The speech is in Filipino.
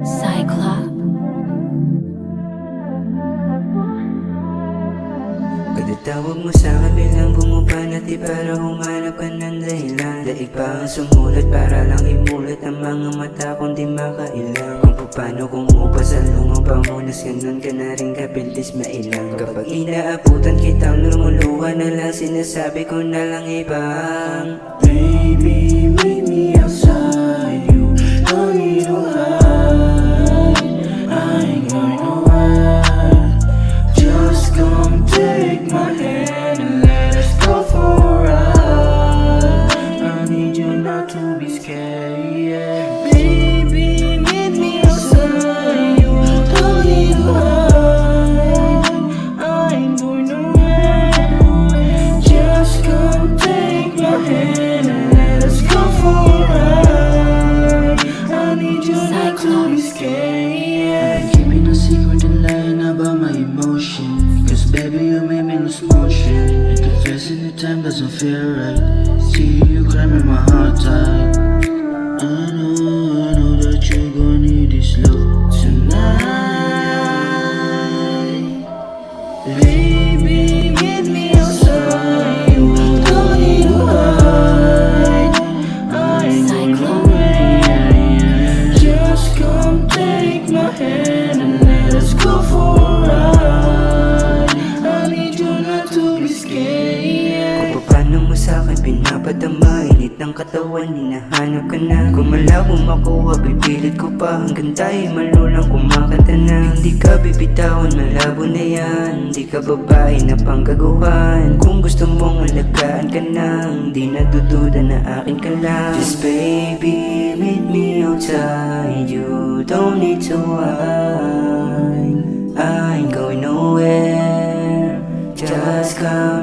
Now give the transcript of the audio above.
Cyclop. Pagkatawag mo sa'kin bilang bumubanati para humanap ka ng dahilan. Daig pa ang sumulat para lang imulat ang mga mata kong di makailang. Kung paano kung upa sa lumang pamunas, ganun ka na rin kabilis mailang. Kapag inaabutan kitang lumuluha na lang, sinasabi ko na lang ibang Baby, meet me outside. You don't need to hide. I ain't going nowhere. Just come take my hand and let us go for a ride. I need you not to be scared, yeah. Baby, meet me outside. You don't need to hide. I ain't going nowhere. Just come take my hand and let us go for a ride. I need you not to be scared, yeah. I'm keeping a secret and lying about my emotion, cause baby you made me lose motion. And confessing the time doesn't feel right. See you crying my heart tight. I know that you're gonna need this love tonight. Baby, meet me outside. You don't need to hide. I ain't going nowhere. Just come take my hand and let us go for a ride. I need you not to be scared, yeah. kung paano mo sa'kin pinapadama. Init ng katawan, hinahanap ka na. Kung malabo makuha, pipilit ko pa hanggang tayo malulang kumakanta na. Hindi ka bibitawan, malabo na yan. Hindi ka babae na panggaguhan. Kung gusto mong alagaan ka na, hindi nadududa na akin ka lang. Just baby, meet me outside. You don't need to hide. I ain't going nowhere. Just come